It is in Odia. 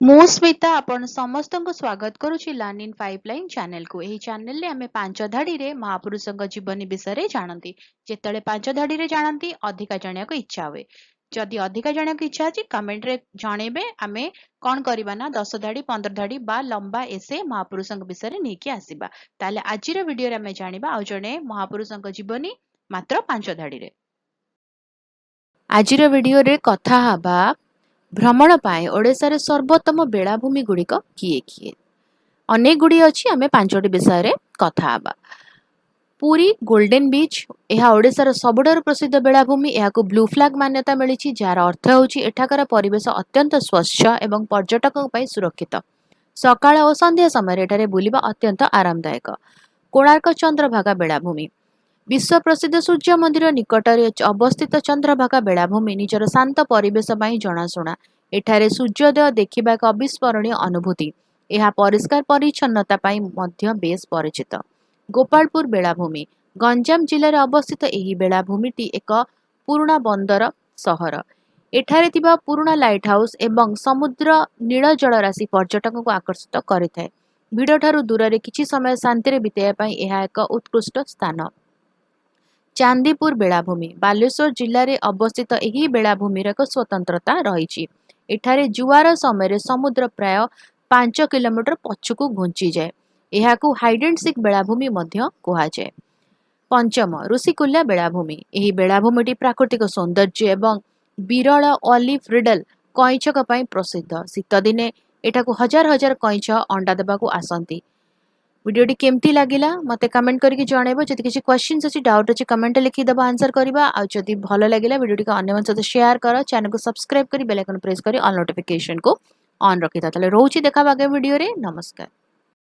ମୁଁ ସ୍ମିତା ଆପଣ ସମସ୍ତଙ୍କୁ ସ୍ୱାଗତ କରୁଛି ଲର୍ନ ଇନ୍ ପାଇପଲାଇନ ଚ୍ୟାନେଲକୁ। ଏହି ଚ୍ୟାନେଲରେ ଆମେ ପାଞ୍ଚ ଧାଡିରେ ମହାପୁରୁଷଙ୍କ ଜୀବନୀ ବିଷୟରେ ଜାଣନ୍ତି। ଯେତେବେଳେ ପାଞ୍ଚ ଧାଡିରେ ଜାଣନ୍ତି ଅଧିକା ଜାଣିବାକୁ ଇଚ୍ଛା ହୁଏ। ଯଦି ଅଧିକା ଜାଣିବାକୁ ଇଚ୍ଛା ଅଛି କମେଣ୍ଟରେ ଜଣେଇବେ। ଆମେ କଣ କରିବା ନା 10 ଧାଡି 15 ଧାଡି ବା ଲମ୍ବା ଏସେ ମହାପୁରୁଷଙ୍କ ବିଷୟରେ ନେଇକି ଆସିବା। ତାହେଲେ ଆଜିର ଭିଡିଓରେ ଆମେ ଜାଣିବା ଆଉ ଜଣେ ମହାପୁରୁଷଙ୍କ ଜୀବନୀ ମାତ୍ର 5 ଧାଡିରେ। ଆଜିର ଭିଡିଓରେ କଥା ହେବା ଭ୍ରମଣ ପାଇଁ ଓଡ଼ିଶାରେ ସର୍ବୋତ୍ତମ ବେଳାଭୂମି ଗୁଡ଼ିକ କିଏ କିଏ? ଅନେକ ଗୁଡ଼ିଏ ଅଛି, ଆମେ ପାଞ୍ଚଟି ବିଷୟରେ କଥା ହେବା। ପୁରୀ ଗୋଲ୍ଡେନ୍ ବିଚ୍, ଏହା ଓଡ଼ିଶାର ସବୁଠାରୁ ପ୍ରସିଦ୍ଧ ବେଳାଭୂମି। ଏହାକୁ ବ୍ଲୁ ଫ୍ଲାଗ ମାନ୍ୟତା ମିଳିଛି, ଯାହାର ଅର୍ଥ ହେଉଛି ଏଠାକାର ପରିବେଶ ଅତ୍ୟନ୍ତ ସ୍ୱଚ୍ଛ ଏବଂ ପର୍ଯ୍ୟଟକଙ୍କ ପାଇଁ ସୁରକ୍ଷିତ। ସକାଳ ଓ ସନ୍ଧ୍ୟା ସମୟରେ ଏଠାରେ ବୁଲିବା ଅତ୍ୟନ୍ତ ଆରାମଦାୟକ। କୋଣାର୍କ ଚନ୍ଦ୍ରଭାଗା ବେଳାଭୂମି, ବିଶ୍ୱ ପ୍ରସିଦ୍ଧ ସୂର୍ଯ୍ୟ ମନ୍ଦିର ନିକଟରେ ଅବସ୍ଥିତ ଚନ୍ଦ୍ରଭାଗା ବେଳାଭୂମି ନିଜର ଶାନ୍ତ ପରିବେଶ ପାଇଁ ଜଣାଶୁଣା। ଏଠାରେ ସୂର୍ଯ୍ୟୋଦୟ ଦେଖିବା ଏକ ଅବିସ୍ମରଣୀୟ ଅନୁଭୂତି। ଏହା ପରିଷ୍କାର ପରିଚ୍ଛନ୍ନତା ପାଇଁ ମଧ୍ୟ ବେଶ୍ ପରିଚିତ। ଗୋପାଳପୁର ବେଳାଭୂମି, ଗଞ୍ଜାମ ଜିଲ୍ଲାରେ ଅବସ୍ଥିତ ଏହି ବେଳାଭୂମିଟି ଏକ ପୁରୁଣା ବନ୍ଦର ସହର। ଏଠାରେ ଥିବା ପୁରୁଣା ଲାଇଟ୍ ହାଉସ୍ ଏବଂ ସମୁଦ୍ର ନୀଳ ଜଳରାଶି ପର୍ଯ୍ୟଟକଙ୍କୁ ଆକର୍ଷିତ କରିଥାଏ। ଭିଡ଼ଠାରୁ ଦୂରରେ କିଛି ସମୟ ଶାନ୍ତିରେ ବିତାଇବା ପାଇଁ ଏହା ଏକ ଉତ୍କୃଷ୍ଟ ସ୍ଥାନ। ଚାନ୍ଦିପୁର ବେଳାଭୂମି, ବାଲେଶ୍ୱର ଜିଲ୍ଲାରେ ଅବସ୍ଥିତ ଏହି ବେଳାଭୂମିର ଏକ ସ୍ୱତନ୍ତ୍ରତା ରହିଛି। ଏଠାରେ ଜୁଆର ସମୟରେ ସମୁଦ୍ର ପ୍ରାୟ 5 କିଲୋମିଟର ପଛକୁ ଘୁଞ୍ଚିଯାଏ। ଏହାକୁ ହାଇଡ୍ ଆଣ୍ଡ ସିକ୍ ବେଳାଭୂମି ମଧ୍ୟ କୁହାଯାଏ। ପଞ୍ଚମ, ଋଷିକୁଲ୍ୟା ବେଳାଭୂମି, ଏହି ବେଳାଭୂମିଟି ପ୍ରାକୃତିକ ସୌନ୍ଦର୍ଯ୍ୟ ଏବଂ ବିରଳ ଅଲିଭ୍ ରିଡଲ୍ କଇଁଛଙ୍କ ପାଇଁ ପ୍ରସିଦ୍ଧ। ଶୀତଦିନେ ଏଠାକୁ ହଜାର ହଜାର କଇଁଛ ଅଣ୍ଡା ଦେବାକୁ ଆସନ୍ତି। ভিডিওটি কেমতি লাগিলা মতে কমেন্ট করিকি জଣାଇବ। যদি কিছু क्वेश्चंस ଅଛି डाउट ଅଛି कमेंट লিখি দেব आंसर କରିବା। ଆଉ ଯଦି ଭଲ ଲାଗିଲା ଭିডিଓଟିକୁ ଅନ୍ୟମାନଙ୍କ ସହିତ ସେୟାର କର, ଚ୍ୟାନେଲକୁ ସବସ୍କ୍ରାଇବ କରି ବେଲ ଆଇକନ ପ୍ରେସ୍ କରି ଅଲ୍ ନୋଟିଫିକେସନ କୁ ଅନ୍ ରଖିଥା। ତାହେଲେ ରହୁଛି ଦେଖା ଆଗାମୀ ଭିଡ଼ିଓରେ। ନମସ୍କାର।